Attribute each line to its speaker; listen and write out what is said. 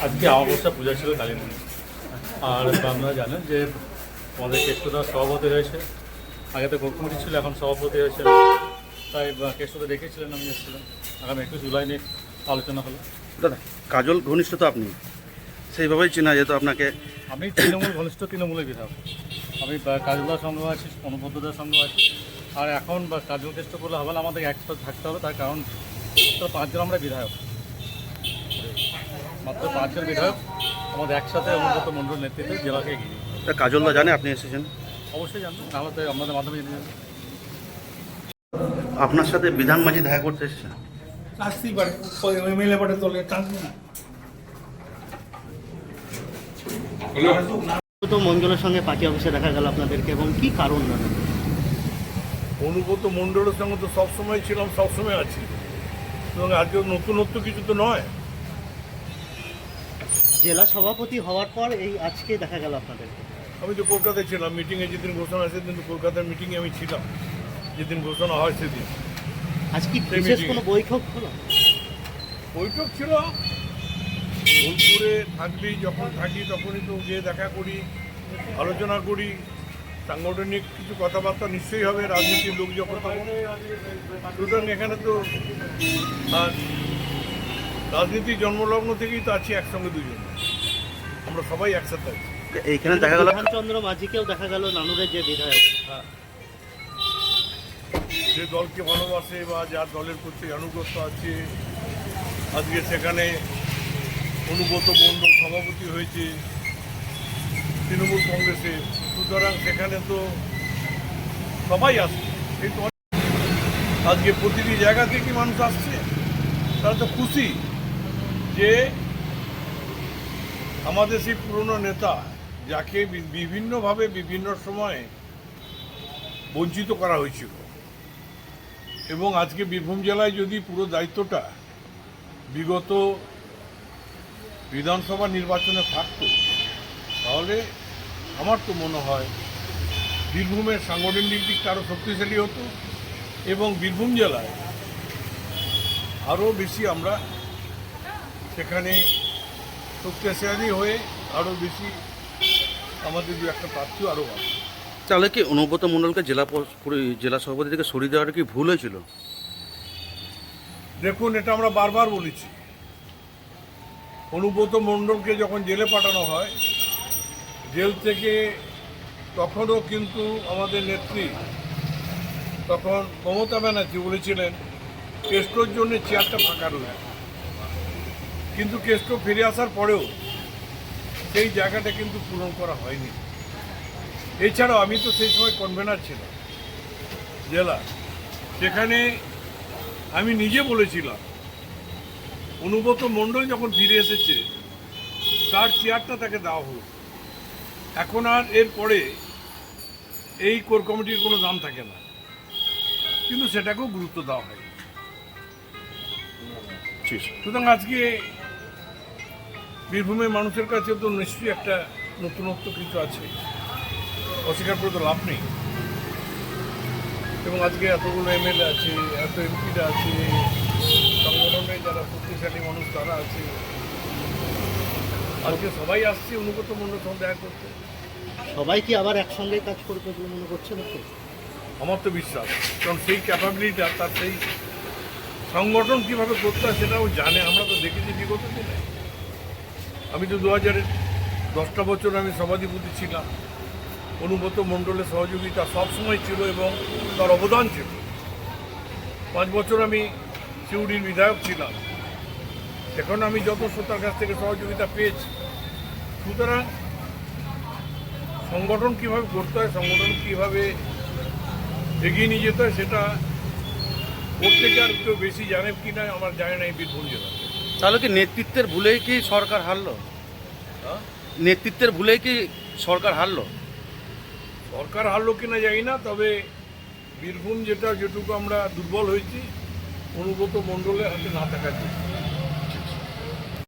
Speaker 1: আজকে অমাবস্যা পূজা ছিল কালী মন্দির। আর আপনারা জানেন যে আমাদের কেষ্টদার সভাপতি হয়েছে, আগে তো কোর কমিটি ছিল, এখন সভাপতি হয়েছে। তাই কেষ্টদা ডেকেছিলেন, আমি এসেছিলাম। আগামী 21 জুলাই নিয়ে আলোচনা হলো।
Speaker 2: দাদা, কাজল ঘনিষ্ঠ তো আপনি, সেইভাবেই চেনা যেত আপনাকে।
Speaker 1: আমি তৃণমূল ঘনিষ্ঠ তৃণমূলের বিধায়ক। আমি কাজলদার সঙ্গে আছি, অনুব্রতদার সঙ্গে আছি। আর এখন কাজল কেষ্ট করলে হবে না, আমাদের একসাথে থাকতে হবে। তার কারণ মাত্র 5 জন আমরা বিধায়ক, মাত্র 5 জন বিধায়ক আমাদের একসাথে অনুব্রত মণ্ডল নেতৃত্বে জেলাকে এগিয়ে নিয়ে
Speaker 2: তা কাজলদা জানে আপনি এসেছেন?
Speaker 1: অবশ্যই জানবেন, নাহলে তো আপনাদের মাধ্যমে জেনে যাবেন।
Speaker 2: আপনার সাথে বিধান মাঝি দেখা করতে এসেছেন?
Speaker 3: আসতেই পারে, এমএলএ পারে তোলে চান্স না।
Speaker 4: তো মঞ্জলের সঙ্গে পার্টি অফিসে দেখা গেল আপনাদেরকে, এবং কি কারণ জানেন?
Speaker 3: অনুব্রত মণ্ডলের সঙ্গে তো সবসময় ছিলাম, সবসময় আছি, এবং আজকে নতুনত্ব কিছু তো নয়।
Speaker 4: জেলা সভাপতি হওয়ার পর এই আজকে দেখা গেল আপনাদেরকে।
Speaker 3: আমি তো কলকাতায় ছিলাম মিটিংয়ে, যেদিন ঘোষণা হয় সেদিন তো কলকাতার মিটিংয়ে আমি ছিলাম, যেদিন ঘোষণা হয় সেদিন।
Speaker 4: আজকে
Speaker 3: সেই
Speaker 4: বিশেষ
Speaker 3: meeting-এ।
Speaker 4: কোনো বৈঠক হলো?
Speaker 3: বৈঠক ছিল, বোলপুরে থাকলেই যখন থাকি তখনই তো গিয়ে দেখা করি, আলোচনা করি, সাংগঠনিক কিছু কথাবার্তা নিশ্চয়ই হবে, রাজনীতির লোক যখন তখন। সুতরাং এখানে তো আর রাজনীতি জন্মলগ্ন থেকেই তো আছি একসঙ্গে দুজন, আমরা সবাই একসাথে আছি।
Speaker 2: এইখানে দেখা গেল
Speaker 4: বিধানচন্দ্র মাঝিকেও দেখা গেল, নানুরের যে বিধায়ক।
Speaker 3: যে দলকে ভালোবাসে বা যার দলের প্রতি আনুগত্য আছে, আজকে সেখানে অনুব্রত মণ্ডল সভাপতি হয়েছে তৃণমূল কংগ্রেসে। সুতরাং সেখানে তো সবাই আসছে, এই তো আজকে প্রতিটি জায়গা থেকে মানুষ আসছে, তারা তো খুশি যে আমাদের সেই পুরনো নেতা, যাকে বিভিন্নভাবে বিভিন্ন সময়ে বঞ্চিত করা হয়েছিল, এবং আজকে বীরভূম জেলায় যদি পুরো দায়িত্বটা বিগত বিধানসভা নির্বাচনে থাকতো, তাহলে আমার তো মনে হয় বীরভূমের সাংগঠনিক দিকটা আরও শক্তিশালী হতো, এবং বীরভূম জেলায় আরও বেশি আমরা সেখানে শক্তিশালী হয়ে আরও বেশি আমাদের দু একটা প্রার্থী আরও আছে।
Speaker 2: তাহলে কি অনুব্রত মণ্ডলকে জেলা সভাপতি থেকে সরিয়ে দেওয়াটা কি ভুল হয়েছিল?
Speaker 3: দেখুন, এটা আমরা বারবার বলেছি, অনুব্রত মণ্ডলকে যখন জেলে পাঠানো হয়, জেল থেকে তখনও কিন্তু আমাদের নেত্রী তখন মমতা ব্যানার্জি বলেছিলেন কেষ্টর জন্য চেয়ারটা ফাঁকা রয়েছে, কিন্তু কেষ্ট ফিরে আসার পরেও সেই জায়গাটা কিন্তু পূরণ করা হয়নি। এছাড়াও আমি তো সেই সময় কনভেনার ছিলাম জেলা, সেখানে আমি নিজে বলেছিলাম অনুব্রত মণ্ডল যখন ফিরে এসেছে তার চেয়ারটা তাকে দেওয়া হলো। এখন আর এরপরে এই কোর কমিটির কোনো দাম থাকে না, কিন্তু সেটাকেও গুরুত্ব দেওয়া হয়। সুতরাং আজকে বীরভূমের মানুষের কাছে তো নিশ্চয়ই একটা নতুনত্ব কিছু আছে, অস্বীকার করে তো লাভ নেই। এবং আজকে এতগুলো এমএলএ আছে, এত এমপিরা আছে, সংগঠনের যারা শক্তিশালী মানুষ তারা আছে, আজকে সবাই আসছে অনুগত মণ্ডল সঙ্গে দেখা করতে।
Speaker 4: সবাই কি আবার একসঙ্গে কাজ করবে বলে মনে করছেন তো?
Speaker 3: আমার তো বিশ্বাস, কারণ সেই ক্যাপাবিলিটি তার, সেই সংগঠন কীভাবে করতে হয় সেটাও জানে। আমরা তো দেখেছি বিগত দিনে, আমি তো 2010টা বছর আমি সভাধিপতি ছিলাম, অনুব্রত মণ্ডলের সহযোগিতা সবসময় ছিল এবং তার অবদান ছিল। 5 বছর আমি সিউড়ির বিধায়ক ছিলাম, এখন আমি যথেষ্ট তার কাছ থেকে সহযোগিতা পেয়েছি। সুতরাং সংগঠন কীভাবে করতে হয়, সংগঠন কীভাবে এগিয়ে নিয়ে যেতে হয়, সেটা প্রত্যেকে আর কেউ বেশি জানে কি না আমার জানে না এই বীরভূম জেলা।
Speaker 2: তাহলে কি নেতৃত্বের ভুলেই কি সরকার হারলো? নেতৃত্বের ভুলেই কি সরকার হারলো?
Speaker 3: সরকার হারলো কিনা জানি না, তবে বীরভূম যেটুকু আমরা দুর্বল হয়েছি অনুব্রত মণ্ডলের হাতে না থাকার জন্য।